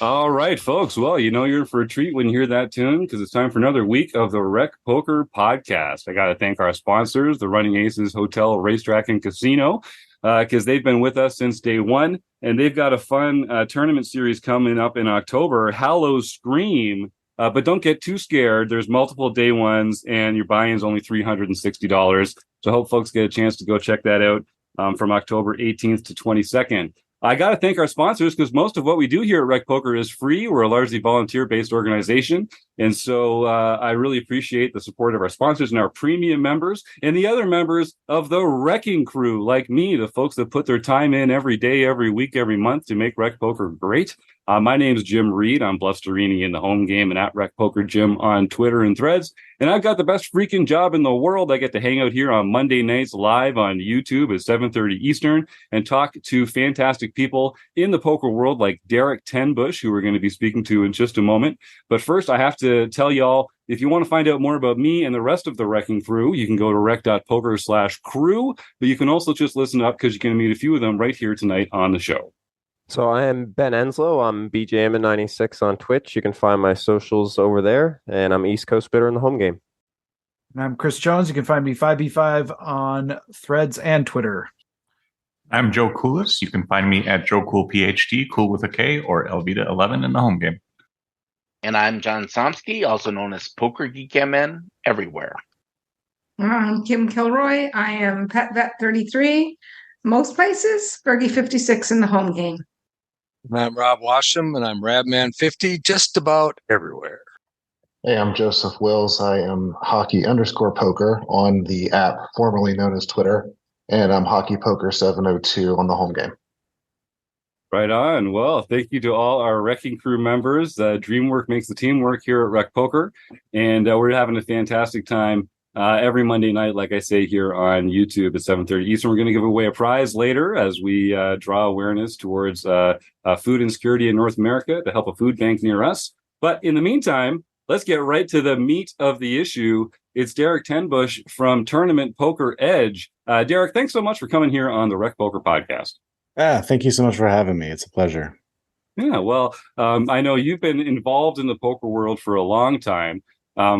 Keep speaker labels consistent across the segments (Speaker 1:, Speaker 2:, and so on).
Speaker 1: All right, folks. Well, you know you're in for a treat when you hear that tune because it's time for another week of the RecPoker podcast. I got to thank our sponsors, the Running Aces Hotel, Racetrack, and Casino, because they've been with us since day one, and they've got a fun tournament series coming up in October, Hallows Scream. But don't get too scared. There's multiple day ones, and your buy-in is only $360. So I hope folks get a chance to go check that out from October 18th to 22nd. I got to thank our sponsors because most of what we do here at RecPoker is free. We're a largely volunteer-based organization. And so I really appreciate the support of our sponsors and our premium members and the other members of the RECing Crew, like me, the folks that put their time in every day, every week, every month to make RecPoker great. My name is Jim Reid. I'm Blusterini in the home game and at RecPoker Jim on Twitter and Threads. And I've got the best freaking job in the world. I get to hang out here on Monday nights live on YouTube at 7:30 Eastern and talk to fantastic people in the poker world like Derek Tenbusch, who we're going to be speaking to in just a moment. But first, I have to tell y'all, if you want to find out more about me and the rest of the RECing Crew, you can go to rec.poker/crew, but you can also just listen up because you can meet a few of them right here tonight on the show.
Speaker 2: So I am Ben Enslow. I'm BJM96 on Twitch. You can find my socials over there, and I'm East Coast Bidder in the home game.
Speaker 3: And I'm Chris Jones. You can find me 5B5 on Threads and Twitter.
Speaker 4: I'm Joe Coolis. You can find me at Joe Cool PhD, Cool with a K, or Elvita11 in the home game.
Speaker 5: And I'm John Somsky, also known as Poker Geek MN, everywhere.
Speaker 6: I'm Kim Kilroy. I am Pet Vet 33, most places, Fergie 56 in the home game.
Speaker 7: And I'm Rob Washam, and I'm Radman50, just about everywhere.
Speaker 8: Hey, I'm Joseph Wills. I am hockey_poker on the app formerly known as Twitter, and I'm hockeypoker702 on the home game.
Speaker 1: Right on. Well, thank you to all our RECing Crew members. Dreamwork makes the team work here at RecPoker, and we're having a fantastic time every Monday night, like I say, here on YouTube at 7:30 Eastern. We're going to give away a prize later as we draw awareness towards food insecurity in North America to help a food bank near us. But in the meantime, let's get right to the meat of the issue. It's Derek Tenbusch from Tournament Poker Edge. Derek, thanks so much for coming here on the RecPoker podcast.
Speaker 9: Thank you so much for having me. It's a pleasure.
Speaker 1: Yeah, well, I know you've been involved in the poker world for a long time.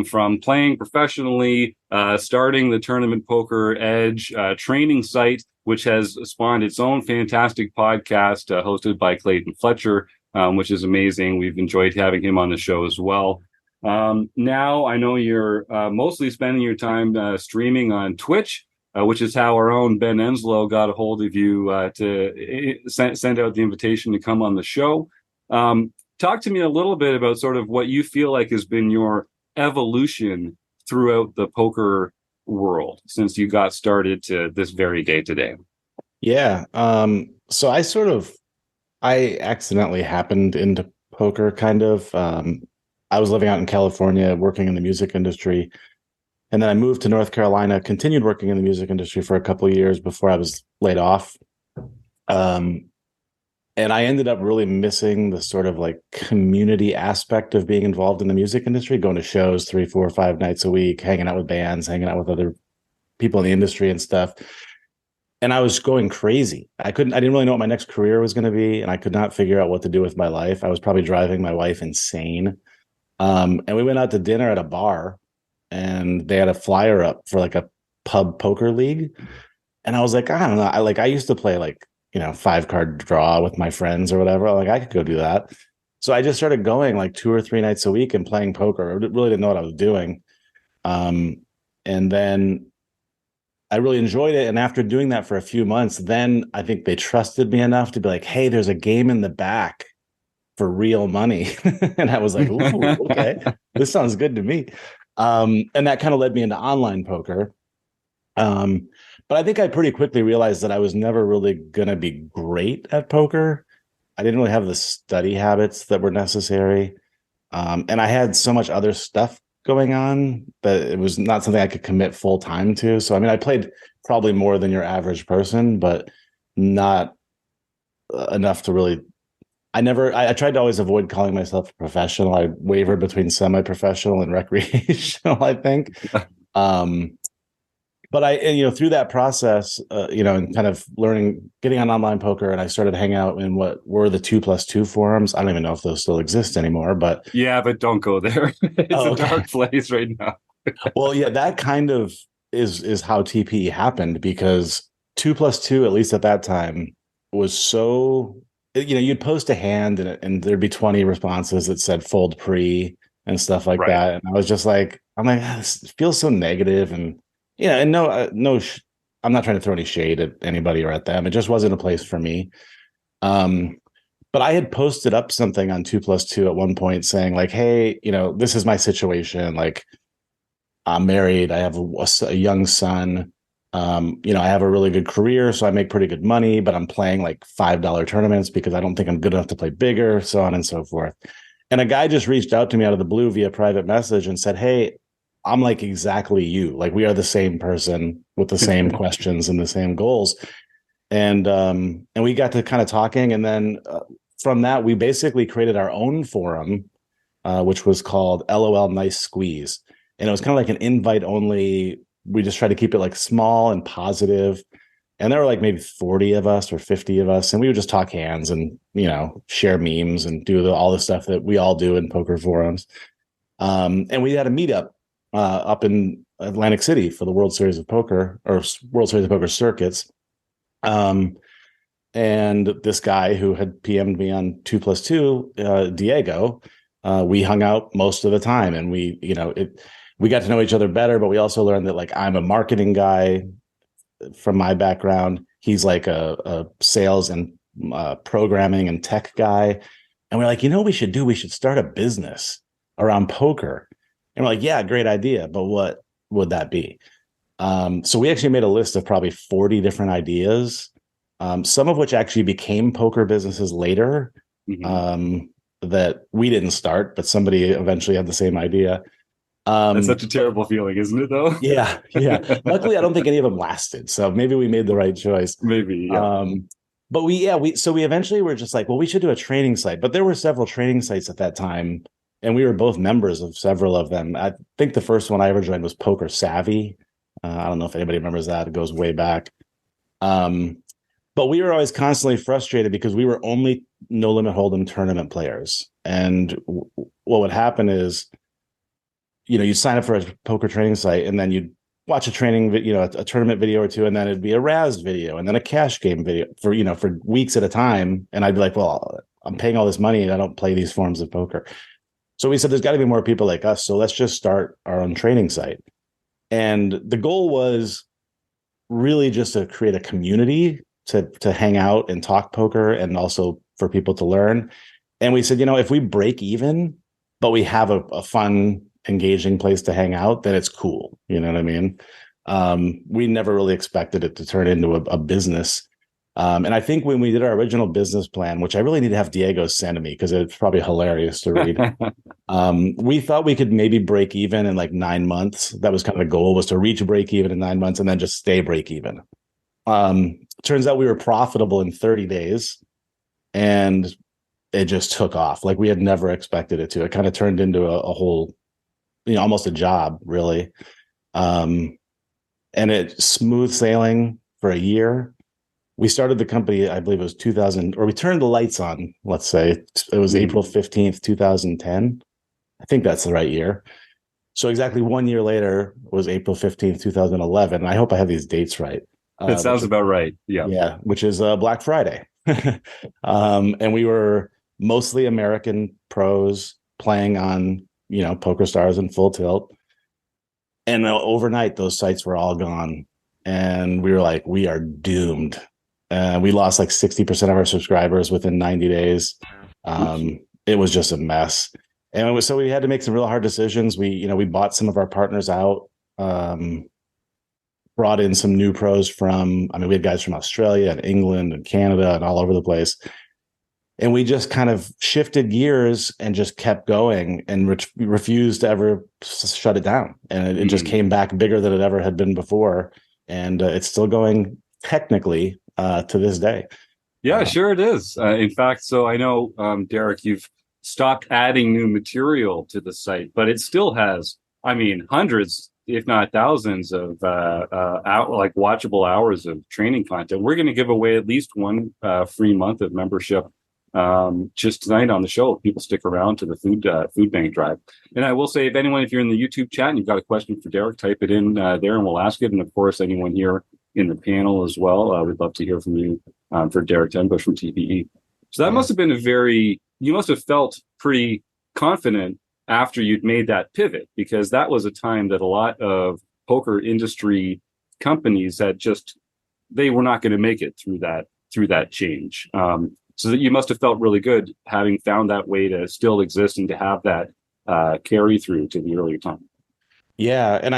Speaker 1: From playing professionally, starting the Tournament Poker Edge training site, which has spawned its own fantastic podcast hosted by Clayton Fletcher, which is amazing. We've enjoyed having him on the show as well. Now I know you're mostly spending your time streaming on Twitch, which is how our own Ben Enslow got a hold of you to send out the invitation to come on the show. Talk to me a little bit about sort of what you feel like has been your evolution throughout the poker world since you got started to this very day today.
Speaker 9: Yeah. So I accidentally happened into poker kind of. I was living out in California, working in the music industry. And then I moved to North Carolina, continued working in the music industry for a couple of years before I was laid off. And I ended up really missing the sort of like community aspect of being involved in the music industry, going to shows 3, 4, 5 nights a week, hanging out with bands, hanging out with other people in the industry and stuff. And I was going crazy. I didn't really know what my next career was going to be. And I could not figure out what to do with my life. I was probably driving my wife insane. And we went out to dinner at a bar and they had a flyer up for like a pub poker league. And I was like, I don't know. I used to play like, 5-card draw with my friends or whatever. Like I could go do that. So I just started going like 2 or 3 nights a week and playing poker. I really didn't know what I was doing. And then I really enjoyed it. And after doing that for a few months, then I think they trusted me enough to be like, hey, there's a game in the back for real money. And I was like, ooh, okay, this sounds good to me. And that kind of led me into online poker. But I think I pretty quickly realized that I was never really going to be great at poker. I didn't really have the study habits that were necessary. And I had so much other stuff going on that it was not something I could commit full time to. So, I mean, I played probably more than your average person, but not enough to really I tried to always avoid calling myself a professional. I wavered between semi-professional and recreational, I think. But through that process, and kind of learning, getting on online poker, and I started hanging out in what were the 2+2 forums. I don't even know if those still exist anymore, but
Speaker 1: yeah, but don't go there. It's a dark place right now.
Speaker 9: Well, yeah, that kind of is how TPE happened, because 2+2, at least at that time, was so, you'd post a hand and there'd be 20 responses that said fold pre and stuff like that. And I was just like, this feels so negative. And, and I'm not trying to throw any shade at anybody or at them. It just wasn't a place for me. But I had posted up something on 2+2 at one point saying like, hey, this is my situation. Like, I'm married. I have a young son. I have a really good career, so I make pretty good money, but I'm playing like $5 tournaments because I don't think I'm good enough to play bigger, so on and so forth. And a guy just reached out to me out of the blue via private message and said, hey, I'm like exactly you. Like, we are the same person with the same questions and the same goals. And we got to kind of talking. And then from that, we basically created our own forum, which was called LOL Nice Squeeze. And it was kind of like an invite only. We just tried to keep it like small and positive. And there were like maybe 40 of us or 50 of us. And we would just talk hands and, share memes and do all the stuff that we all do in poker forums. And we had a meetup up in Atlantic City for the World Series of Poker, or World Series of Poker circuits. And this guy who had PM'd me on 2+2, Diego, we hung out most of the time, and we got to know each other better, but we also learned that like I'm a marketing guy from my background. He's like a sales and programming and tech guy. And we're like, what we should do? We should start a business around poker. And we're like, yeah, great idea. But what would that be? So we actually made a list of probably 40 different ideas, some of which actually became poker businesses later, that we didn't start, but somebody eventually had the same idea.
Speaker 1: That's such a terrible feeling, isn't it, though?
Speaker 9: Yeah. Luckily, I don't think any of them lasted. So maybe we made the right choice.
Speaker 1: Maybe, yeah.
Speaker 9: But we eventually were just like, well, we should do a training site. But there were several training sites at that time, and we were both members of several of them. I think the first one I ever joined was Poker Savvy. I don't know if anybody remembers that. It goes way back. But we were always constantly frustrated because we were only No Limit Hold'em tournament players. And what would happen is, you sign up for a poker training site, and then you'd watch a training video, a tournament video or two, and then it'd be a Raz video, and then a cash game video for weeks at a time. And I'd be like, well, I'm paying all this money and I don't play these forms of poker. So we said, there's got to be more people like us. So let's just start our own training site. And the goal was really just to create a community to hang out and talk poker, and also for people to learn. And we said, if we break even, but we have a fun, engaging place to hang out, then it's cool. You know what I mean? We never really expected it to turn into a business. And I think when we did our original business plan, which I really need to have Diego send to me because it's probably hilarious to read, we thought we could maybe break even in like 9 months. That was kind of the goal, was to reach break even in 9 months and then just stay break even. Turns out we were profitable in 30 days, and it just took off. Like, we had never expected it to. It kind of turned into a whole, almost a job, really. And it smooth sailing for a year. We started the company, I believe it was 2000, or we turned the lights on, let's say. It was April 15th, 2010. I think that's the right year. So exactly 1 year later was April 15th, 2011. I hope I have these dates right.
Speaker 1: That sounds about right. Yeah.
Speaker 9: Yeah, which is Black Friday. And we were mostly American pros playing on, Poker Stars and Full Tilt. And overnight, those sites were all gone. And we were like, we are doomed. We lost like 60% of our subscribers within 90 days. It was just a mess. And so we had to make some real hard decisions. We bought some of our partners out, brought in some new pros we had guys from Australia and England and Canada and all over the place. And we just kind of shifted gears and just kept going and refused to ever shut it down. And it just came back bigger than it ever had been before. And it's still going technically to this day.
Speaker 1: Yeah, sure it is. In fact, so I know, Derek, you've stopped adding new material to the site, but it still has, I mean, hundreds, if not thousands of like watchable hours of training content. We're going to give away at least one free month of membership just tonight on the show if people stick around to the food bank drive. And I will say, if you're in the YouTube chat and you've got a question for Derek, type it in there and we'll ask it. And of course, anyone here in the panel as well, we'd love to hear from you for Derek Tenbusch from TPE. So that must have been you must have felt pretty confident after you'd made that pivot, because that was a time that a lot of poker industry companies they were not going to make it through that change. So that you must have felt really good having found that way to still exist and to have that carry through to the earlier time.
Speaker 9: Yeah, and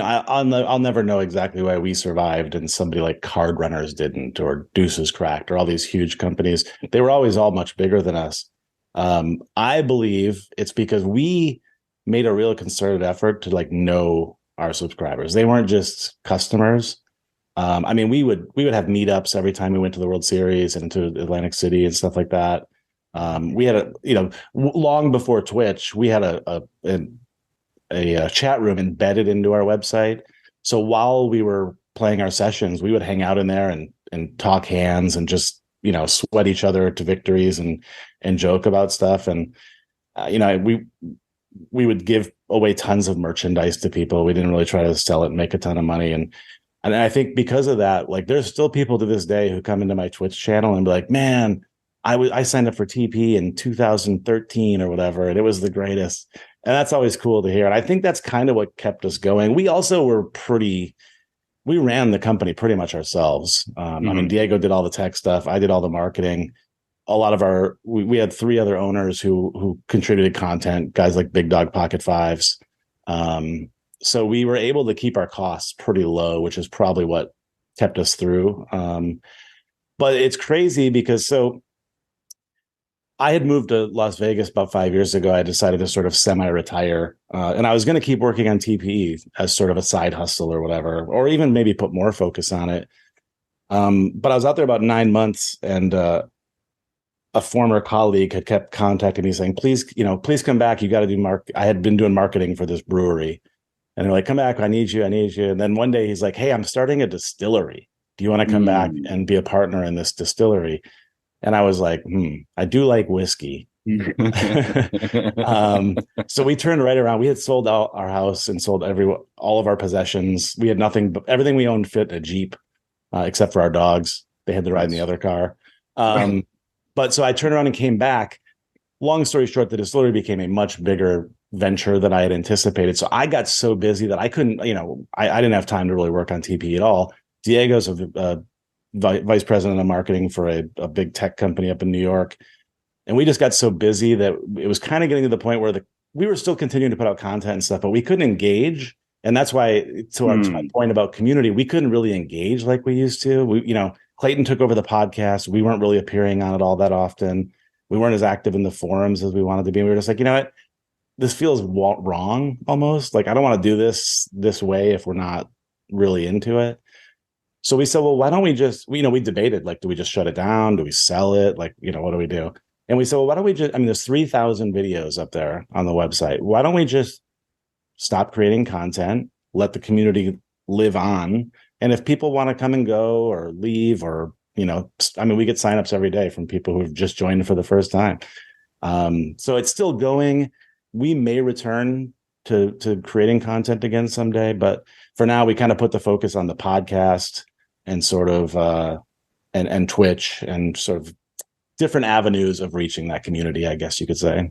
Speaker 9: I'll never know exactly why we survived and somebody like Card Runners didn't, or Deuces Cracked, or all these huge companies. They were always all much bigger than us. I believe it's because we made a real concerted effort to know our subscribers. They weren't just customers. I mean, we would have meetups every time we went to the World Series and to Atlantic City and stuff like that. We had long before Twitch, we had a chat room embedded into our website. So while we were playing our sessions, we would hang out in there and talk hands and just sweat each other to victories and joke about stuff. And we would give away tons of merchandise to people. We didn't really try to sell it and make a ton of money. And I think because of that, there's still people to this day who come into my Twitch channel and be like, man, I signed up for TP in 2013 or whatever, and it was the greatest. And that's always cool to hear. And I think that's kind of what kept us going. We also we ran the company pretty much ourselves. I mean, Diego did all the tech stuff. I did all the marketing. A lot of we had 3 other owners who contributed content, guys like Big Dog Pocket Fives. So we were able to keep our costs pretty low, which is probably what kept us through. But it's crazy because I had moved to Las Vegas about 5 years ago. I decided to sort of semi-retire, and I was going to keep working on TPE as sort of a side hustle or whatever, or even maybe put more focus on it. But I was out there about 9 months, and a former colleague had kept contacting me saying, please come back. You got to do I had been doing marketing for this brewery. And they're like, come back. I need you. And then one day he's like, hey, I'm starting a distillery. Do you want to come back and be a partner in this distillery? And I was like, I do like whiskey. So we turned right around. We had sold out our house and sold all of our possessions. We had nothing, but everything we owned fit a Jeep, except for our dogs. They had to ride in the other car. But so I turned around and came back. Long story short, the distillery became a much bigger venture than I had anticipated. So I got so busy that I couldn't, I didn't have time to really work on TP at all. Diego's a vice president of marketing for a big tech company up in New York. And we just got so busy that it was kind of getting to the point where we were still continuing to put out content and stuff, but we couldn't engage. And that's why, to my point about community, we couldn't really engage like we used to. Clayton took over the podcast. We weren't really appearing on it all that often. We weren't as active in the forums as we wanted to be. We were just like, you know what? This feels wrong almost. Like, I don't want to do this way if we're not really into it. So we said, well, why don't we just, we debated, do we just shut it down? Do we sell it? What do we do? And we said, well, why don't we just, there's 3,000 videos up there on the website. Why don't we just stop creating content, let the community live on? And if people want to come and go or leave or, we get signups every day from people who have just joined for the first time. So it's still going. We may return to creating content again someday, but for now we kind of put the focus on the podcast and sort of and Twitch and sort of different avenues of reaching that community, I guess you could say.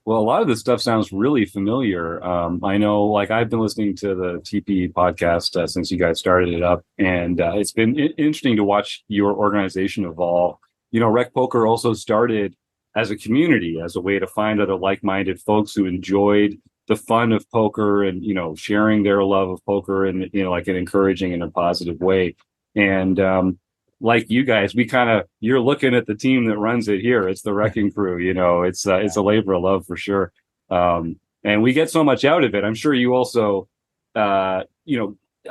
Speaker 1: Well, a lot of this stuff sounds really familiar. I know, I've been listening to the TPE podcast since you guys started it up, and it's been interesting to watch your organization evolve. RecPoker also started as a community, as a way to find other like-minded folks who enjoyed the fun of poker and, sharing their love of poker in, an encouraging and a positive way. And like you guys, you're looking at the team that runs it here. It's the RECing Crew, it's a labor of love for sure. And we get so much out of it. I'm sure you also,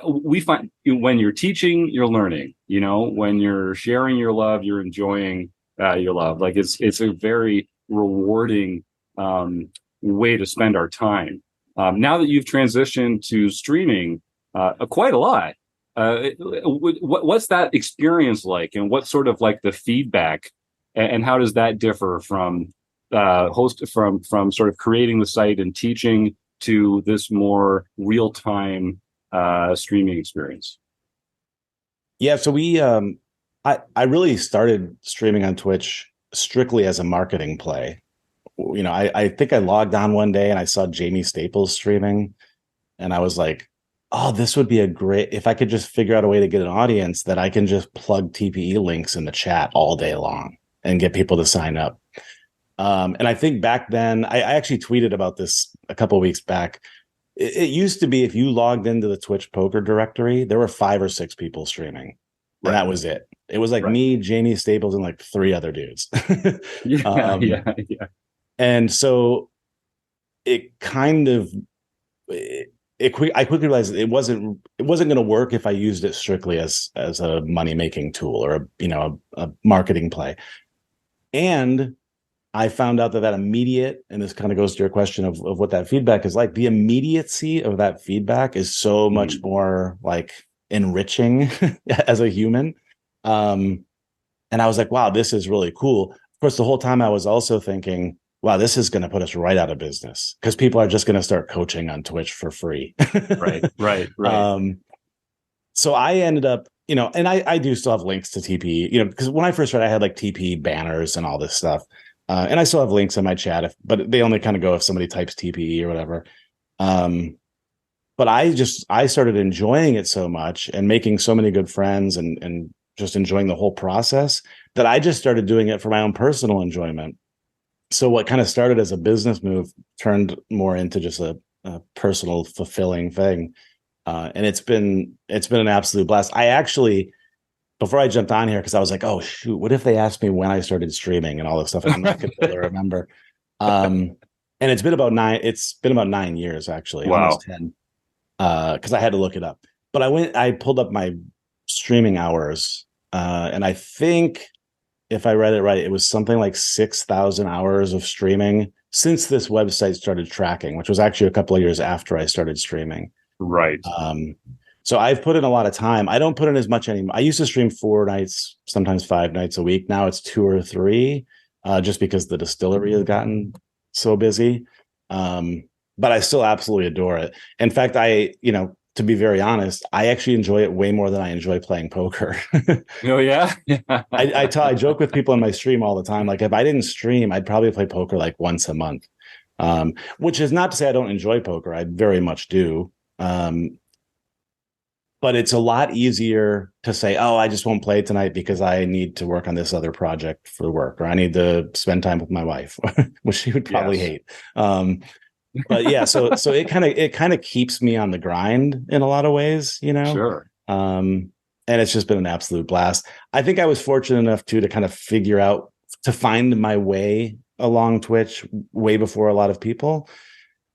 Speaker 1: we find when you're teaching, you're learning, when you're sharing your love, you're enjoying your love. Like it's a very rewarding way to spend our time. Now that you've transitioned to streaming quite a lot, what's that experience like, and what's sort of like the feedback, and how does that differ from from sort of creating the site and teaching to this more real-time streaming experience?
Speaker 9: Yeah, so I really started streaming on Twitch strictly as a marketing play. I think I logged on one day and I saw Jamie Staples streaming, and I was like, oh, this would be if I could just figure out a way to get an audience that I can just plug TPE links in the chat all day long and get people to sign up. And I think back then, I actually tweeted about this a couple of weeks back. It used to be if you logged into the Twitch poker directory, there were 5 or 6 people streaming. And that was it. It was like me, Jamie Staples, and like 3 other dudes.
Speaker 1: Yeah.
Speaker 9: And so it kind of, I quickly realized it wasn't going to work if I used it strictly as a money making tool or a marketing play. And I found out that immediate, and this kind of goes to your question of what that feedback is like. The immediacy of that feedback is so much more like enriching as a human. And I was like, wow, this is really cool. Of course, the whole time I was also thinking, wow, this is going to put us right out of business because people are just going to start coaching on Twitch for free.
Speaker 1: Right.
Speaker 9: So I ended up, and I do still have links to TPE, because when I first started, I had like TPE banners and all this stuff. And I still have links in my chat, but they only kind of go if somebody types TPE or whatever. But I started enjoying it so much and making so many good friends and just enjoying the whole process that I just started doing it for my own personal enjoyment. So what kind of started as a business move turned more into just a personal fulfilling thing. And it's been an absolute blast. I actually, before I jumped on here, because I was like, oh shoot, what if they asked me when I started streaming and all this stuff? And I'm not going to be able to remember. And it's been about 9 years actually, almost 10. Because I had to look it up. But I pulled up my streaming hours, and I think if I read it right, it was something like 6,000 hours of streaming since this website started tracking, which was actually a couple of years after I started streaming.
Speaker 1: Right.
Speaker 9: So I've put in a lot of time. I don't put in as much anymore. I used to stream 4 nights, sometimes 5 nights a week. Now it's 2 or 3, just because the distillery has gotten so busy. But I still absolutely adore it. In fact, to be very honest, I actually enjoy it way more than I enjoy playing poker.
Speaker 1: Oh yeah.
Speaker 9: I joke with people in my stream all the time. Like if I didn't stream, I'd probably play poker like once a month. Which is not to say I don't enjoy poker. I very much do. But it's a lot easier to say, oh, I just won't play tonight because I need to work on this other project for work, or I need to spend time with my wife, which she would probably hate. But yeah, so it kind of keeps me on the grind in a lot of ways,
Speaker 1: Sure.
Speaker 9: And it's just been an absolute blast. I think I was fortunate enough to kind of figure out, to find my way along Twitch way before a lot of people,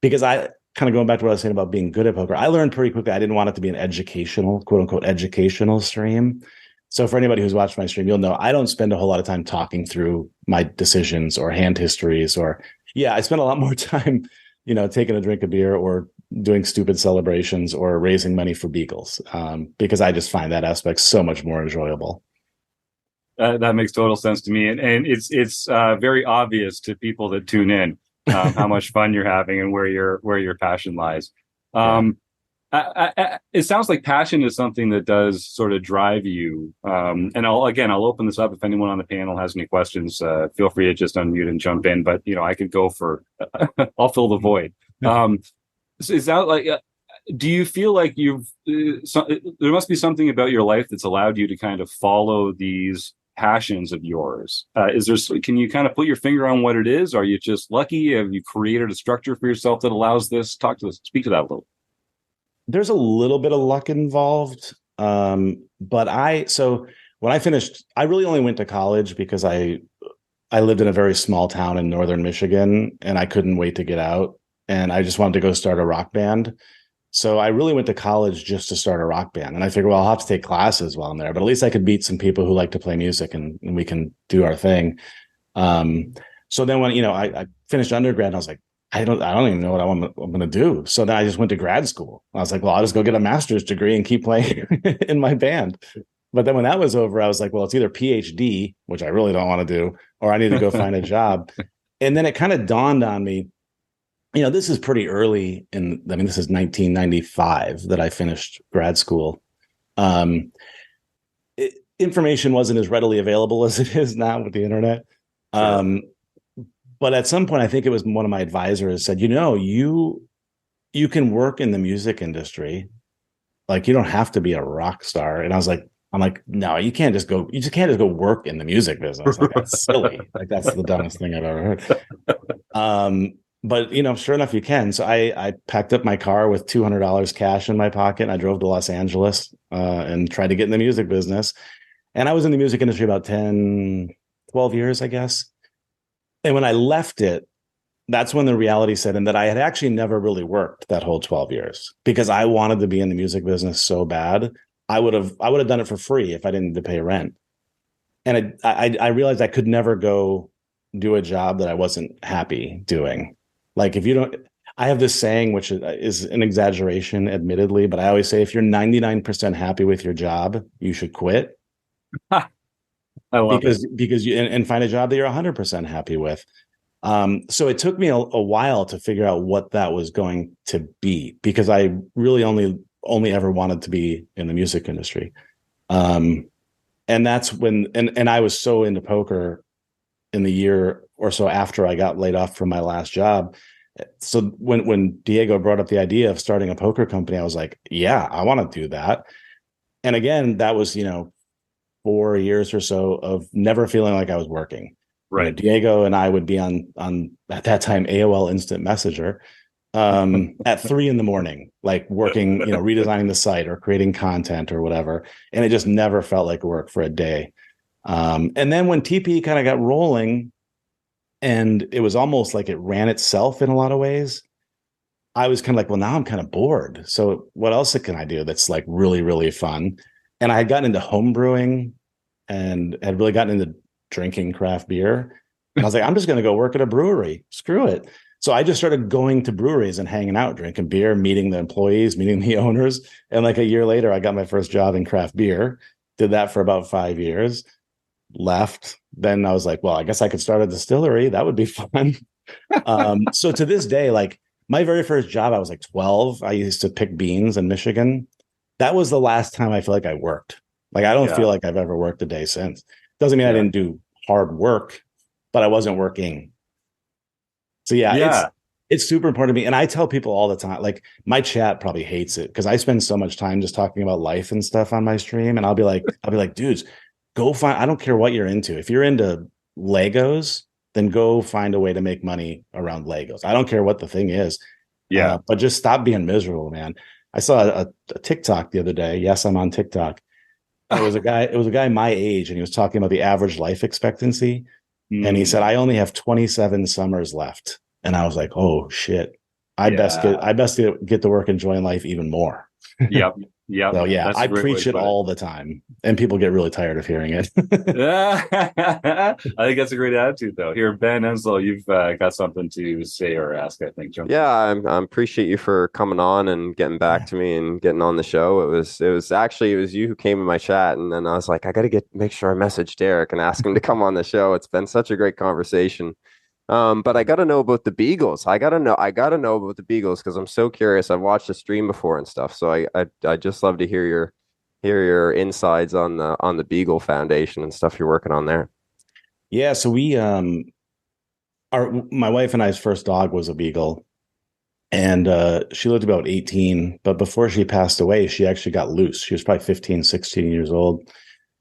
Speaker 9: because I kind of going back to what I was saying about being good at poker. I learned pretty quickly I didn't want it to be an educational, quote unquote, educational stream. So for anybody who's watched my stream, you'll know I don't spend a whole lot of time talking through my decisions or hand histories, I spend a lot more time taking a drink of beer or doing stupid celebrations or raising money for Beagles, because I just find that aspect so much more enjoyable.
Speaker 1: That makes total sense to me. And it's very obvious to people that tune in how much fun you're having and where your passion lies. It sounds like passion is something that does sort of drive you. And I'll open this up. If anyone on the panel has any questions, feel free to just unmute and jump in. But I could go for, I'll fill the void. So is that like, do you feel like there must be something about your life that's allowed you to kind of follow these passions of yours? Can you kind of put your finger on what it is? Are you just lucky? Have you created a structure for yourself that allows this? Speak to that a little.
Speaker 9: There's a little bit of luck involved. But so when I finished, I really only went to college because I lived in a very small town in northern Michigan and I couldn't wait to get out. And I just wanted to go start a rock band. So I really went to college just to start a rock band. And I figured, well, I'll have to take classes while I'm there, but at least I could meet some people who like to play music and we can do our thing. So then when, I finished undergrad, and I was like, I don't even know what I'm going to do. So then I just went to grad school. I was like, well, I'll just go get a master's degree and keep playing in my band. But then when that was over, I was like, well, it's either PhD, which I really don't want to do, or I need to go find a job. And then it kind of dawned on me, this is pretty early this is 1995 that I finished grad school. Information wasn't as readily available as it is now with the internet. Sure. But at some point, I think it was one of my advisors said, you can work in the music industry. Like, you don't have to be a rock star. And I'm like, no, you can't just go work in the music business. Like, that's silly. Like, that's the dumbest thing I've ever heard. But sure enough, you can. So I packed up my car with $200 cash in my pocket. And I drove to Los Angeles and tried to get in the music business. And I was in the music industry about 10, 12 years, I guess. And when I left it, that's when the reality set in that I had actually never really worked that whole 12 years because I wanted to be in the music business so bad. I would have done it for free if I didn't need to pay rent. And I realized I could never go do a job that I wasn't happy doing. Like, I have this saying, which is an exaggeration, admittedly, but I always say, if you're 99% happy with your job, you should quit.
Speaker 1: I love
Speaker 9: because you and find a job that you're 100% happy with. So it took me a while to figure out what that was going to be, because I really only ever wanted to be in the music industry. And that's when, and I was so into poker in the year or so after I got laid off from my last job. So when Diego brought up the idea of starting a poker company, I was like, yeah, I want to do that. And again, that was, 4 years or so of never feeling like I was working.
Speaker 1: Right.
Speaker 9: Diego and I would be on at that time AOL Instant Messenger at 3 a.m, like working, redesigning the site or creating content or whatever. And it just never felt like work for a day. And then when TPE kind of got rolling and it was almost like it ran itself in a lot of ways, I was kind of like, well, now I'm kind of bored. So what else can I do that's like really, really fun? And I had gotten into home brewing and had really gotten into drinking craft beer. And I was like, I'm just going to go work at a brewery. Screw it. So I just started going to breweries and hanging out, drinking beer, meeting the employees, meeting the owners. And like a year later, I got my first job in craft beer, did that for about 5 years, left. Then I was like, well, I guess I could start a distillery. That would be fun. So to this day, like my very first job, I was like 12. I used to pick beans in Michigan. That was the last time I feel like I worked. Like, I don't feel like I've ever worked a day since. Doesn't mean I didn't do hard work, but I wasn't working. So it's super important to me. And I tell people all the time, like my chat probably hates it because I spend so much time just talking about life and stuff on my stream. And I'll be like, dudes, go find, I don't care what you're into. If you're into Legos, then go find a way to make money around Legos. I don't care what the thing is. Yeah. But just stop being miserable, man. I saw a TikTok the other day. Yes, I'm on TikTok. It was a guy my age, and he was talking about the average life expectancy. And he said, I only have 27 summers left. And I was like, oh shit. I best get to work enjoying life even more.
Speaker 1: Yep. Yeah.
Speaker 9: So yeah, I preach it all the time, and people get really tired of hearing it.
Speaker 1: I think that's a great attitude, though. Here, Ben Enslow, you've got something to say or ask, I think. Jump
Speaker 2: I appreciate you for coming on and getting back to me and getting on the show. It was you who came in my chat, and then I was like, I got to make sure I message Derek and ask him to come on the show. It's been such a great conversation. But I got to know about the Beagles. I got to know about the Beagles because I'm so curious. I've watched the stream before and stuff. So I just love to hear your insides on the Beagle Foundation and stuff you're working on there.
Speaker 9: Yeah. So my wife and I's first dog was a Beagle, and she lived about 18, but before she passed away, she actually got loose. She was probably 15, 16 years old.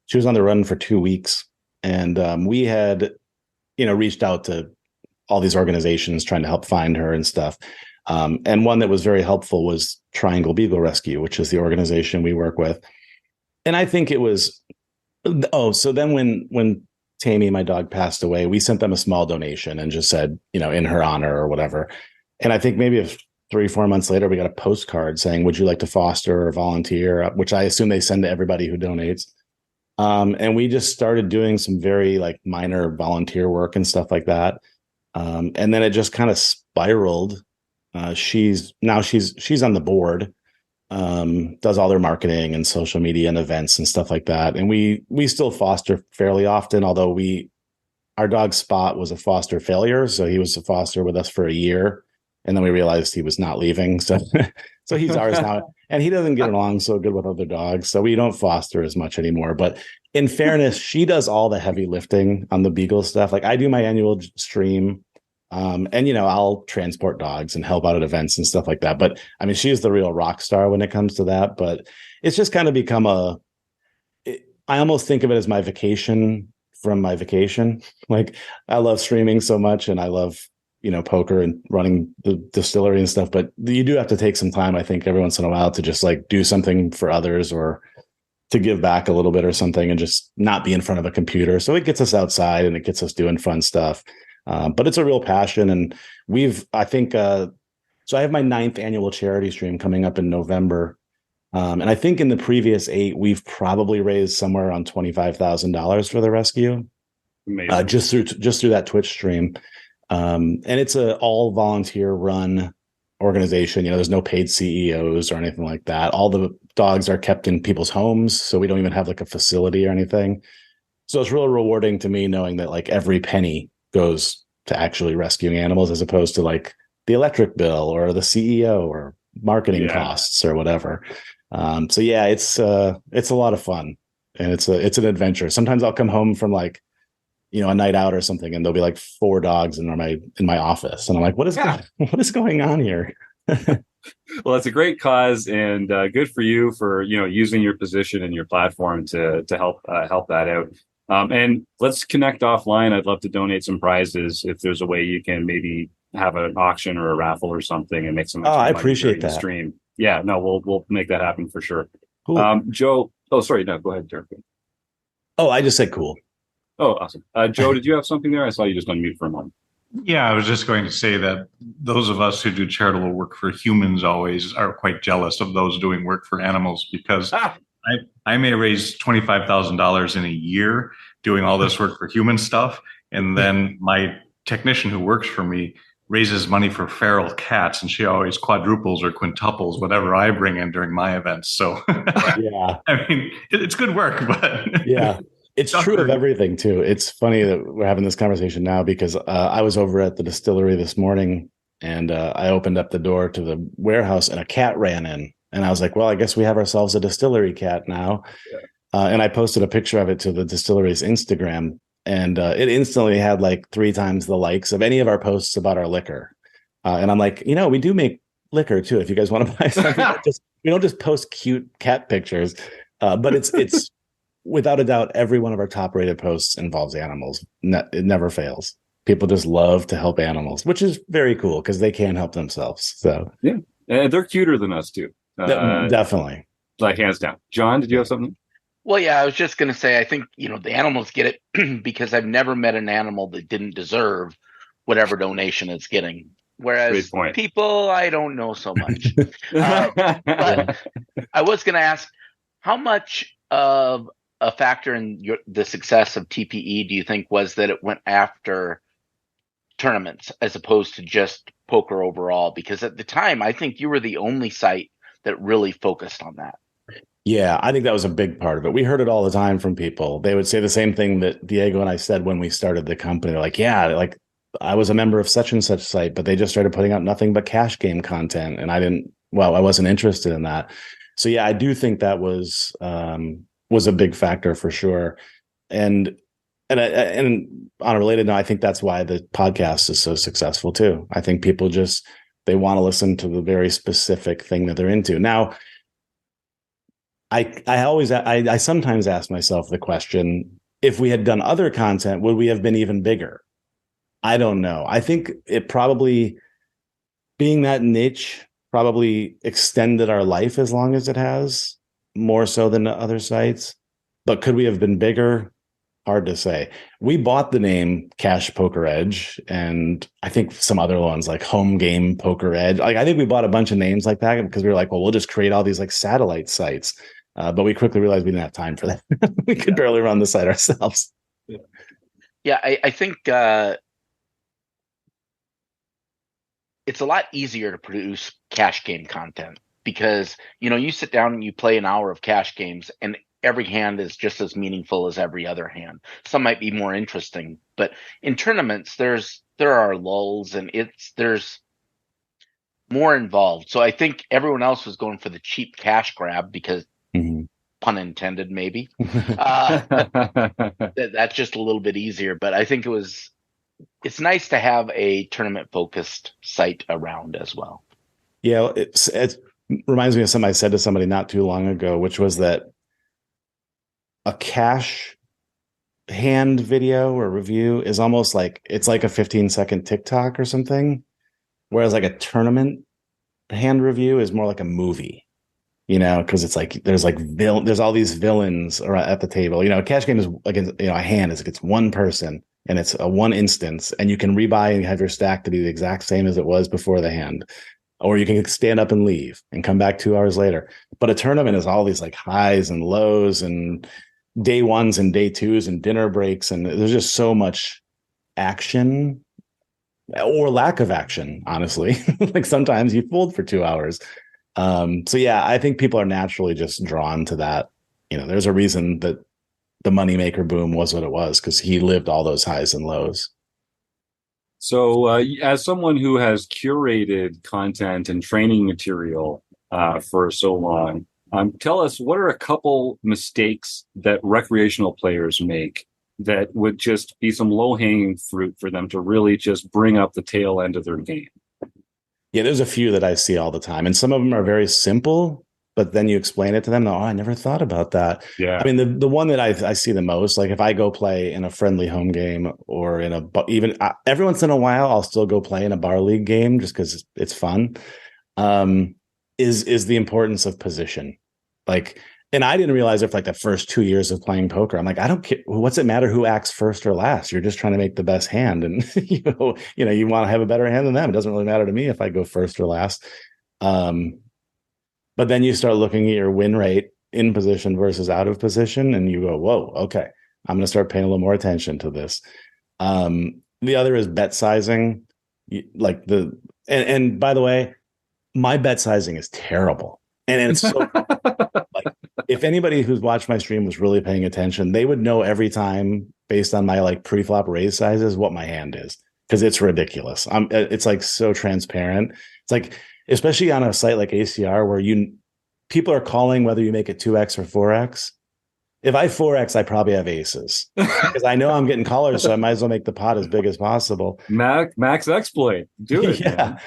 Speaker 9: She was on the run for 2 weeks. And we had, reached out to all these organizations trying to help find her and stuff. And one that was very helpful was Triangle Beagle Rescue, which is the organization we work with. And I think it was, so then when Tammy, my dog, passed away, we sent them a small donation and just said, in her honor or whatever. And I think maybe 3-4 months later, we got a postcard saying, "Would you like to foster or volunteer?" Which I assume they send to everybody who donates. And we just started doing some very like minor volunteer work and stuff like that. And then it just kind of spiraled. She's on the board, does all their marketing and social media and events and stuff like that. And we still foster fairly often, although our dog Spot was a foster failure. So he was a foster with us for a year. And then we realized he was not leaving. So he's ours now. And he doesn't get along so good with other dogs. So we don't foster as much anymore. But in fairness, she does all the heavy lifting on the Beagle stuff. Like I do my annual stream. And, you know, I'll transport dogs and help out at events and stuff like that. But I mean, she's the real rock star when it comes to that. But it's just kind of become I almost think of it as my vacation from my vacation. Like I love streaming so much and I love, you know, poker and running the distillery and stuff. But you do have to take some time, I think, every once in a while to just like do something for others or to give back a little bit or something and just not be in front of a computer. So it gets us outside and it gets us doing fun stuff. But it's a real passion. And so I have my 9th annual charity stream coming up in November. And I think in the previous 8, we've probably raised somewhere around $25,000 for the rescue.
Speaker 1: Amazing.
Speaker 9: Just through that Twitch stream. And it's a all volunteer run organization. You know, there's no paid CEOs or anything like that. All the dogs are kept in people's homes. So we don't even have like a facility or anything. So it's real rewarding to me knowing that like every penny goes to actually rescuing animals as opposed to like the electric bill or the CEO or marketing costs or whatever. So yeah, it's a lot of fun and it's an adventure. Sometimes I'll come home from like, you know, a night out or something, and there'll be like 4 dogs in my office, and I'm like, what is going on here?
Speaker 1: Well, it's a great cause, and good for you for, you know, using your position and your platform to help that out. And let's connect offline. I'd love to donate some prizes if there's a way you can maybe have an auction or a raffle or something and make some.
Speaker 9: I appreciate that.
Speaker 1: Stream. Yeah, no, we'll make that happen for sure.
Speaker 9: Cool.
Speaker 1: Joe. Oh, sorry. No, go ahead, Derek.
Speaker 9: Oh, I just said cool.
Speaker 1: Oh, awesome. Joe, did you have something there? I saw you just unmute for a moment.
Speaker 4: Yeah, I was just going to say that those of us who do charitable work for humans always are quite jealous of those doing work for animals because I may raise $25,000 in a year doing all this work for human stuff. And then my technician who works for me raises money for feral cats, and she always quadruples or quintuples whatever I bring in during my events. So,
Speaker 9: yeah,
Speaker 4: I mean, it's good work, but
Speaker 9: yeah. It's true of everything too. It's funny that we're having this conversation now because I was over at the distillery this morning and I opened up the door to the warehouse and a cat ran in, and I was like, well, I guess we have ourselves a distillery cat now. Yeah. And I posted a picture of it to the distillery's Instagram, and it instantly had like 3 times the likes of any of our posts about our liquor. And I'm like, you know, we do make liquor too. If you guys want to buy something, we don't just post cute cat pictures, but it's without a doubt, every one of our top rated posts involves animals. It never fails. People just love to help animals, which is very cool because they can't help themselves. So
Speaker 1: yeah, and they're cuter than us too.
Speaker 9: Definitely,
Speaker 1: like hands down. John, did you have something?
Speaker 5: Well, yeah, I was just going to say, I think, you know, the animals get it because I've never met an animal that didn't deserve whatever donation it's getting. Whereas people, I don't know so much. But I was going to ask, how much of a factor in the success of TPE do you think was that it went after tournaments as opposed to just poker overall? Because at the time, I think you were the only site that really focused on that.
Speaker 9: Yeah, I think that was a big part of it. We heard it all the time from people. They would say the same thing that Diego and I said when we started the company. They're like, yeah, like I was a member of such and such site, but they just started putting out nothing but cash game content. And I wasn't interested in that. So yeah, I do think that was a big factor for sure. And on a related note, I think that's why the podcast is so successful too. I think people they want to listen to the very specific thing that they're into. Now, I sometimes ask myself the question, if we had done other content, would we have been even bigger? I don't know. I think it probably, being that niche, probably extended our life as long as it has, more so than the other sites. But could we have been bigger? Hard to say. We bought the name Cash Poker Edge, and I think some other ones like Home Game Poker Edge. Like I think we bought a bunch of names like that because we were like, well, we'll just create all these like satellite sites. But we quickly realized we didn't have time for that. We could barely run the site ourselves.
Speaker 5: Yeah, I think it's a lot easier to produce cash game content because, you sit down and you play an hour of cash games and every hand is just as meaningful as every other hand. Some might be more interesting, but in tournaments, there are lulls and there's more involved. So I think everyone else was going for the cheap cash grab because pun intended, maybe. That's just a little bit easier, but I think it's nice to have a tournament focused site around as well.
Speaker 9: Yeah. It reminds me of something I said to somebody not too long ago, which was that a cash hand video or review is almost like it's like a 15-second TikTok or something. Whereas like a tournament hand review is more like a movie, because it's like there's all these villains at the table. A cash game is against, a hand is against one person and it's a one instance, and you can rebuy and have your stack to be the exact same as it was before the hand. Or you can stand up and leave and come back 2 hours later. But a tournament is all these like highs and lows and day ones and day twos and dinner breaks. And there's just so much action or lack of action, honestly. Like sometimes you fold for 2 hours. So yeah, I think people are naturally just drawn to that. There's a reason that the moneymaker boom was what it was, because he lived all those highs and lows.
Speaker 1: So as someone who has curated content and training material for so long, tell us, what are a couple mistakes that recreational players make that would just be some low-hanging fruit for them to really just bring up the tail end of their game?
Speaker 9: Yeah, there's a few that I see all the time, and some of them are very simple, but then you explain it to them, I never thought about that.
Speaker 1: Yeah.
Speaker 9: I mean, the one that I see the most, like if I go play in a friendly home game or even every once in a while, I'll still go play in a bar league game just because it's fun, is the importance of position. And I didn't realize it for like the first 2 years of playing poker. I'm like, I don't care. What's it matter who acts first or last? You're just trying to make the best hand. And, you want to have a better hand than them. It doesn't really matter to me if I go first or last. But then you start looking at your win rate in position versus out of position, and you go, whoa, okay, I'm going to start paying a little more attention to this. The other is bet sizing. And by the way, my bet sizing is terrible. And it's so if anybody who's watched my stream was really paying attention, they would know every time based on my pre-flop raise sizes what my hand is, because it's ridiculous. It's so transparent. It's especially on a site like ACR where people are calling whether you make it 2x or 4x. If I 4x, I probably have aces because I know I'm getting callers, so I might as well make the pot as big as possible.
Speaker 1: Max exploit, do it.
Speaker 9: Yeah.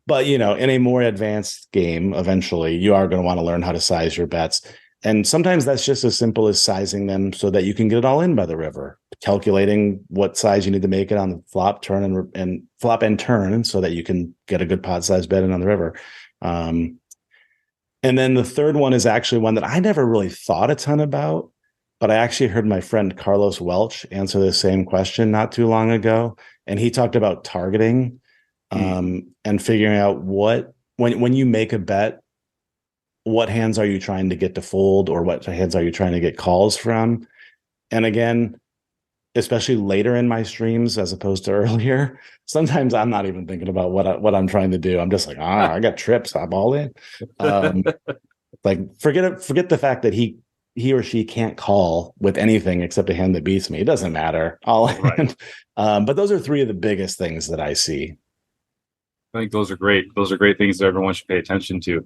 Speaker 9: But in a more advanced game, eventually you are going to want to learn how to size your bets. And sometimes that's just as simple as sizing them so that you can get it all in by the river, calculating what size you need to make it on the flop, turn, and flop and turn so that you can get a good pot size bet in on the river. And then the third one is actually one that I never really thought a ton about, but I actually heard my friend Carlos Welch answer the same question not too long ago. And he talked about targeting and figuring out when you make a bet, what hands are you trying to get to fold, or what hands are you trying to get calls from? And again, especially later in my streams as opposed to earlier, sometimes I'm not even thinking about what I'm trying to do. I'm just like, I got trips, I'm all in. Forget the fact that he or she can't call with anything except a hand that beats me. It doesn't matter. All in. But those are three of the biggest things that I see.
Speaker 1: I think those are great. Those are great things that everyone should pay attention to.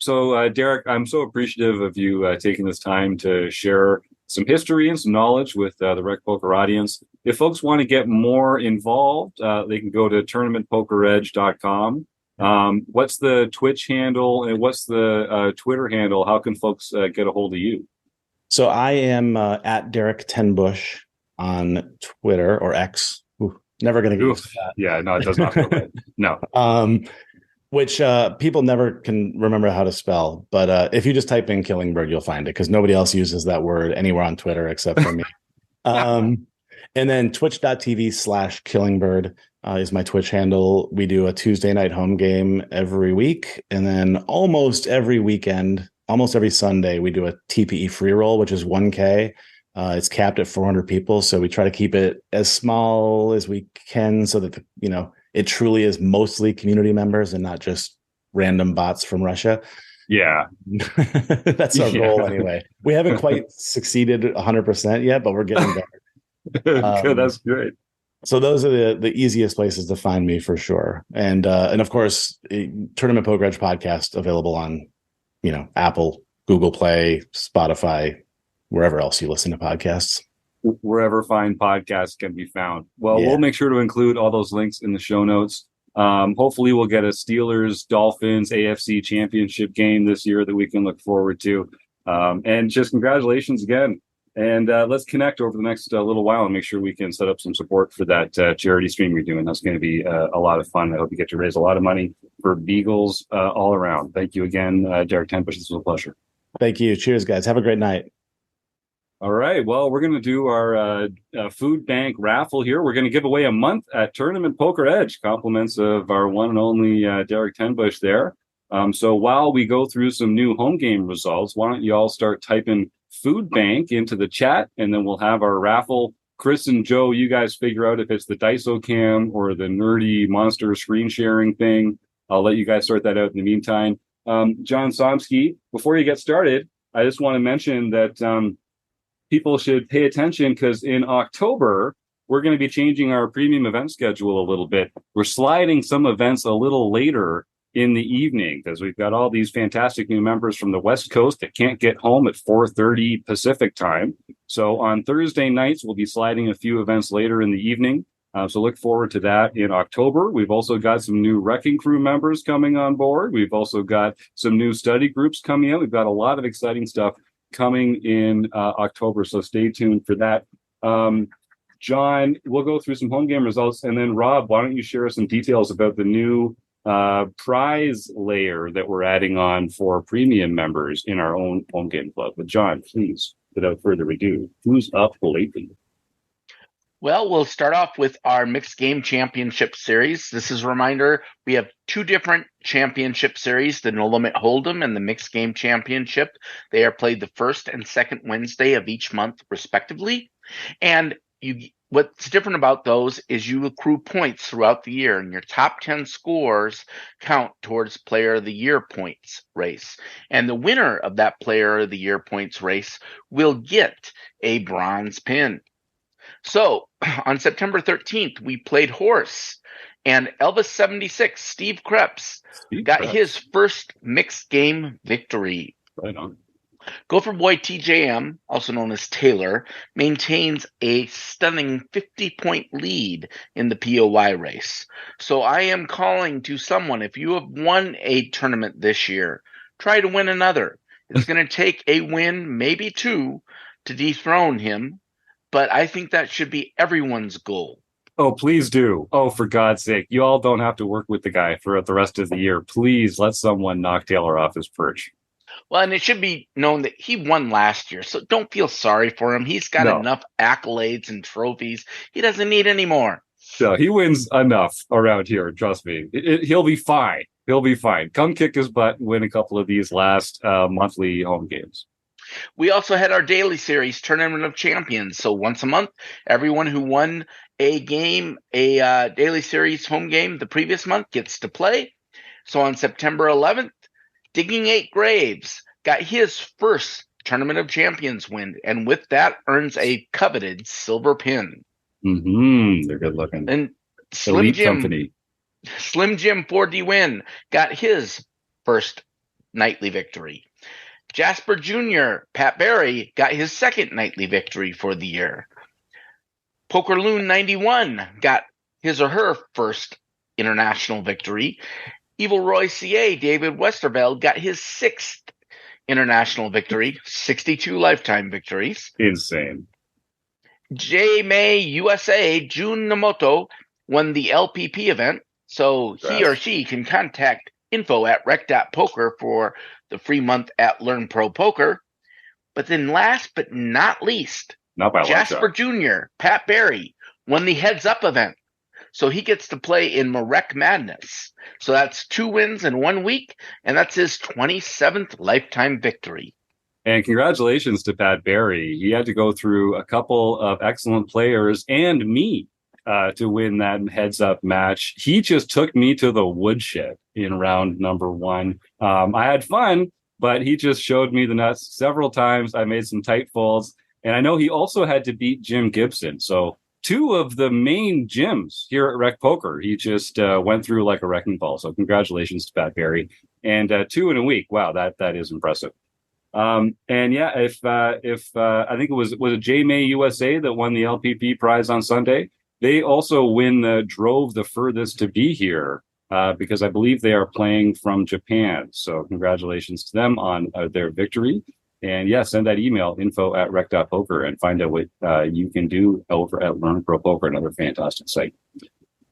Speaker 1: So Derek, I'm so appreciative of you taking this time to share some history and some knowledge with the RecPoker audience. If folks want to get more involved, they can go to tournamentpokeredge.com. What's the Twitch handle and what's the Twitter handle? How can folks get a hold of you?
Speaker 9: So I am at Derek Tenbusch on Twitter or X. Never going to get used to that.
Speaker 1: Yeah, no, it does not feel right. No.
Speaker 9: which people never can remember how to spell. But if you just type in Killingbird, you'll find it because nobody else uses that word anywhere on Twitter except for me. And then twitch.tv/Killingbird is my Twitch handle. We do a Tuesday night home game every week. And then almost every weekend, almost every Sunday, we do a TPE free roll, which is 1K. It's capped at 400 people. So we try to keep it as small as we can so that, it truly is mostly community members and not just random bots from Russia.
Speaker 1: Yeah.
Speaker 9: That's our goal anyway. We haven't quite succeeded 100% yet, but we're getting better.
Speaker 1: Good, that's great.
Speaker 9: So those are the easiest places to find me for sure. And of course, Tournament Poker Edge podcast available on, Apple, Google Play, Spotify, wherever else you listen to podcasts.
Speaker 1: Wherever fine podcasts can be found. Well, we'll make sure to include all those links in the show notes. Hopefully we'll get a Steelers-Dolphins AFC championship game this year that we can look forward to. And just congratulations again. And let's connect over the next little while and make sure we can set up some support for that charity stream you're doing. That's going to be a lot of fun. I hope you get to raise a lot of money for Beagles all around. Thank you again, Derek Tenbusch. This was a pleasure.
Speaker 9: Thank you. Cheers, guys. Have a great night.
Speaker 1: All right. Well, we're going to do our food bank raffle here. We're going to give away a month at Tournament Poker Edge, compliments of our one and only Derek Tenbusch there. So while we go through some new home game results, why don't you all start typing food bank into the chat, and then we'll have our raffle. Chris and Joe, you guys figure out if it's the Dysocam or the nerdy monster screen sharing thing. I'll let you guys sort that out in the meantime. John Somsky, before you get started, I just want to mention that people should pay attention because in October, we're going to be changing our premium event schedule a little bit. We're sliding some events a little later in the evening because we've got all these fantastic new members from the West Coast that can't get home at 4:30 Pacific time. So on Thursday nights, we'll be sliding a few events later in the evening. So look forward to that in October. We've also got some new RECing Crew members coming on board. We've also got some new study groups coming in. We've got a lot of exciting stuff coming in October, so stay tuned for that. John, we'll go through some home game results, and then Rob, why don't you share some details about the new prize layer that we're adding on for premium members in our own home game club. But John, please, without further ado, who's up lately?
Speaker 5: Well, we'll start off with our Mixed Game Championship Series. This is a reminder, we have two different championship series, the No Limit Hold'em and the Mixed Game Championship. They are played the first and second Wednesday of each month, respectively. And what's different about those is you accrue points throughout the year, and your top 10 scores count towards Player of the Year points race. And the winner of that Player of the Year points race will get a bronze pin. So on September 13th, we played horse, and Elvis76, Steve Krebs, got his first mixed game victory.
Speaker 1: Right on.
Speaker 5: Gopher Boy TJM, also known as Taylor, maintains a stunning 50-point lead in the POY race. So I am calling to someone, if you have won a tournament this year, try to win another. It's going to take a win, maybe two, to dethrone him. But I think that should be everyone's goal.
Speaker 1: Oh, please do. Oh, for God's sake. You all don't have to work with the guy throughout the rest of the year. Please let someone knock Taylor off his perch.
Speaker 5: Well, and it should be known that he won last year, so don't feel sorry for him. He's got enough accolades and trophies. He doesn't need any more.
Speaker 1: No, he wins enough around here. Trust me. He'll be fine. He'll be fine. Come kick his butt and win a couple of these last monthly home games.
Speaker 5: We also had our daily series, Tournament of Champions. So once a month, everyone who won a game, a daily series home game the previous month gets to play. So on September 11th, Digging 8 Graves got his first Tournament of Champions win, and with that earns a coveted silver pin.
Speaker 1: They're good looking.
Speaker 5: And Slim Jim 4D Win got his first nightly victory. Jasper Jr., Pat Barry, got his second nightly victory for the year. Pokerloon 91 got his or her first international victory. Evil Roy CA, David Westerveld, got his sixth international victory, 62 lifetime victories.
Speaker 1: Insane.
Speaker 5: J May USA, Jun Namoto, won the LPP event, so he or she can contact info@rec.poker for the free month at Learn Pro Poker. But then last but not least, Jasper Jr., Pat Barry, won the Heads Up event. So he gets to play in Marek Madness. So that's 2 wins in 1 week, and that's his 27th lifetime victory.
Speaker 1: And congratulations to Pat Barry. He had to go through a couple of excellent players and me to win that Heads Up match. He just took me to the woodshed in round number 1. I had fun, but he just showed me the nuts several times. I made some tight folds, and I know he also had to beat Jim Gibson. So 2 of the main gyms here at Rec Poker, he just went through like a wrecking ball. So congratulations to Pat Barry. And 2 in a week. Wow, that is impressive. And yeah, if I think it was it J May USA that won the LPP prize on Sunday. They also drove the furthest to be here because I believe they are playing from Japan. So congratulations to them on their victory. And yeah, send that email, info@rec.poker, and find out what you can do over at Learn Pro Poker, another fantastic site.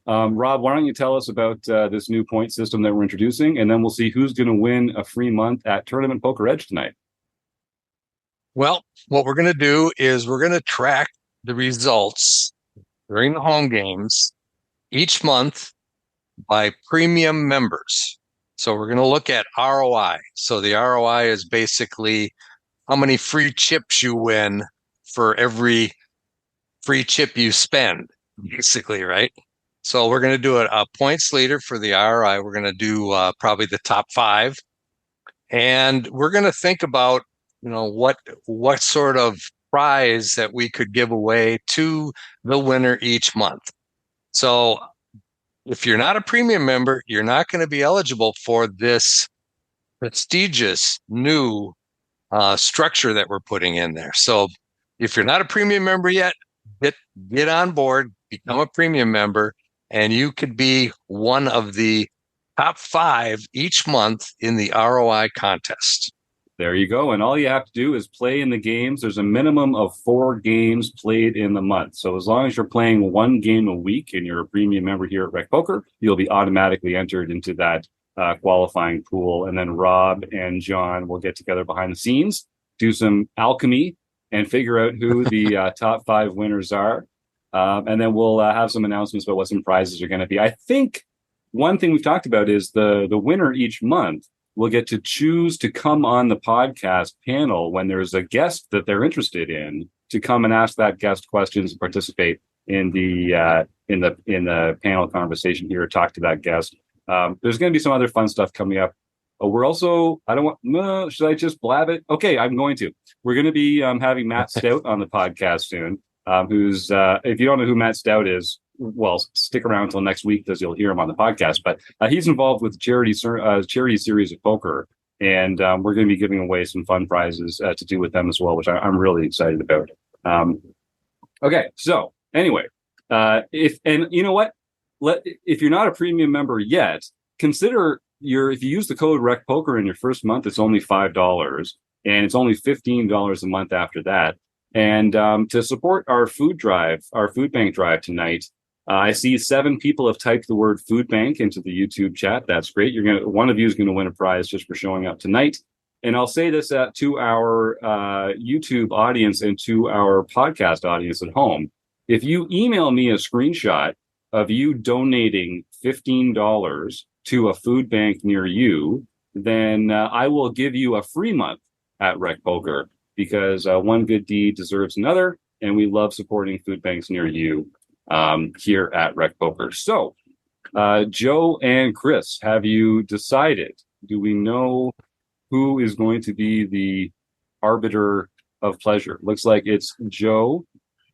Speaker 1: Rob, why don't you tell us about this new point system that we're introducing, and then we'll see who's going to win a free month at Tournament Poker Edge tonight.
Speaker 7: Well, what we're going to do is we're going to track the results during the home games each month by premium members. So we're going to look at ROI. So the ROI is basically how many free chips you win for every free chip you spend, basically, right? So we're going to do a points leader for the ROI. We're going to do probably the top 5. And we're going to think about, what sort of prize that we could give away to the winner each month. So if you're not a premium member, you're not going to be eligible for this prestigious new structure that we're putting in there. So if you're not a premium member yet, get on board, become a premium member, and you could be one of the top 5 each month in the ROI contest.
Speaker 1: There you go. And all you have to do is play in the games. There's a minimum of 4 games played in the month. So as long as you're playing 1 game a week and you're a premium member here at Rec Poker, you'll be automatically entered into that qualifying pool. And then Rob and John will get together behind the scenes, do some alchemy, and figure out who the top 5 winners are. And then we'll have some announcements about what some prizes are going to be. I think one thing we've talked about is the winner each month will get to choose to come on the podcast panel when there's a guest that they're interested in, to come and ask that guest questions and participate in the panel conversation here, talk to that guest. There's going to be some other fun stuff coming up. We're also, should I just blab it? Okay, I'm going to. We're going to be having Matt Stout on the podcast soon, who's, if you don't know who Matt Stout is, well, stick around until next week because you'll hear him on the podcast. But he's involved with charity series of poker, and we're going to be giving away some fun prizes to do with them as well, which I'm really excited about. Okay, so anyway, if you know what, if you're not a premium member yet, consider if you use the code RecPoker in your first month, it's only $5, and it's only $15 a month after that. And to support our food bank drive tonight. I see 7 people have typed the word food bank into the YouTube chat. That's great. One of you is going to win a prize just for showing up tonight. And I'll say this to our YouTube audience and to our podcast audience at home. If you email me a screenshot of you donating $15 to a food bank near you, then I will give you a free month at Rec Poker, because one good deed deserves another, and we love supporting food banks near you here at Rec Poker. So, Joe and Chris, have you decided? Do we know who is going to be the arbiter of pleasure? Looks like it's Joe.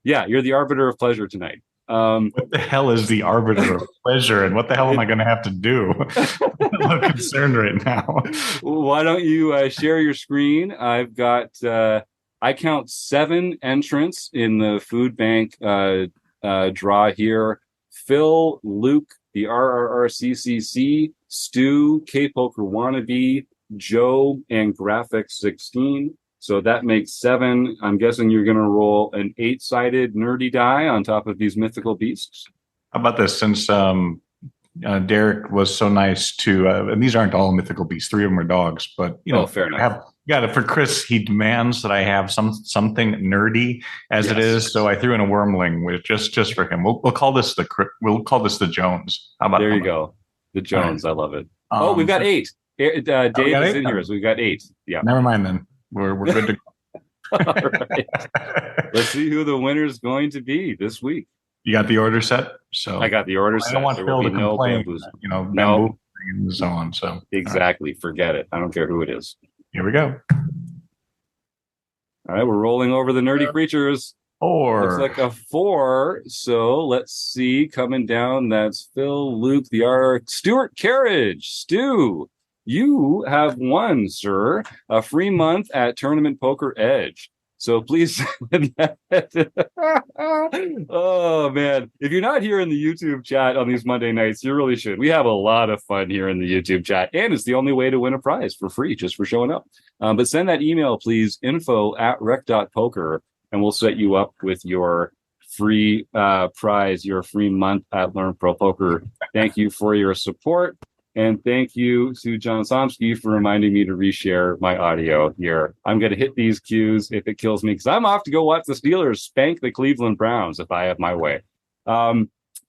Speaker 1: Yeah, you're the arbiter of pleasure tonight.
Speaker 4: What the hell is the arbiter of pleasure, and what the hell am I going to have to do? I'm a little concerned right now.
Speaker 1: Why don't you share your screen? I've got, I count 7 entrants in the food bank draw here. Phil, Luke, the RRRCCC, Stu, K-Poker Wannabe, Joe, and Graphics 16. So that makes 7. I'm guessing you're going to roll an 8-sided nerdy die on top of these mythical beasts.
Speaker 4: How about this? Since Derek was so nice to, and these aren't all mythical beasts. 3 of them are dogs, but
Speaker 1: fair enough.
Speaker 4: For Chris, he demands that I have something nerdy as it is. So I threw in a wormling with just for him. We'll call this the Jones. How about
Speaker 1: there? You go, the Jones. Right. I love it. We've got 8. Dave is in here, so we've got 8. Yeah.
Speaker 4: Never mind then. We're good to go.
Speaker 1: All right. Let's see who the winner is going to be this week.
Speaker 4: You got the order set? So
Speaker 1: I got the order set.
Speaker 4: I don't want Phil to complain, no, and so on. So
Speaker 1: exactly. Right. Forget it. I don't care who it is.
Speaker 4: Here we go.
Speaker 1: All right, we're rolling over the nerdy creatures.
Speaker 4: 4.
Speaker 1: Looks like a 4. So let's see. Coming down, that's Phil, Luke, the R. Stuart Carriage. Stu, you have won, sir, a free month at Tournament Poker Edge. So please, oh man, if you're not here in the YouTube chat on these Monday nights, you really should. We have a lot of fun here in the YouTube chat, and it's the only way to win a prize for free, just for showing up. But send that email, please, info@rec.poker, and we'll set you up with your free prize, your free month at Learn Pro Poker. Thank you for your support. And thank you to John Somsky for reminding me to reshare my audio here. I'm going to hit these cues if it kills me, because I'm off to go watch the Steelers spank the Cleveland Browns if I have my way.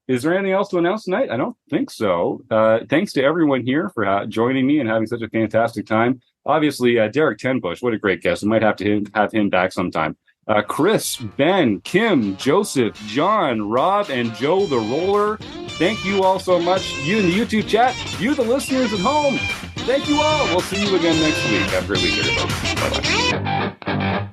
Speaker 1: Is there anything else to announce tonight? I don't think so. Thanks to everyone here for joining me and having such a fantastic time. Obviously, Derek Tenbusch, what a great guest. I might have to have him back sometime. Chris, Ben, Kim, Joseph, John, Rob, and Joe the Roller. Thank you all so much. You in the YouTube chat, you the listeners at home. Thank you all. We'll see you again next week. Have a great week, everybody. Bye-bye.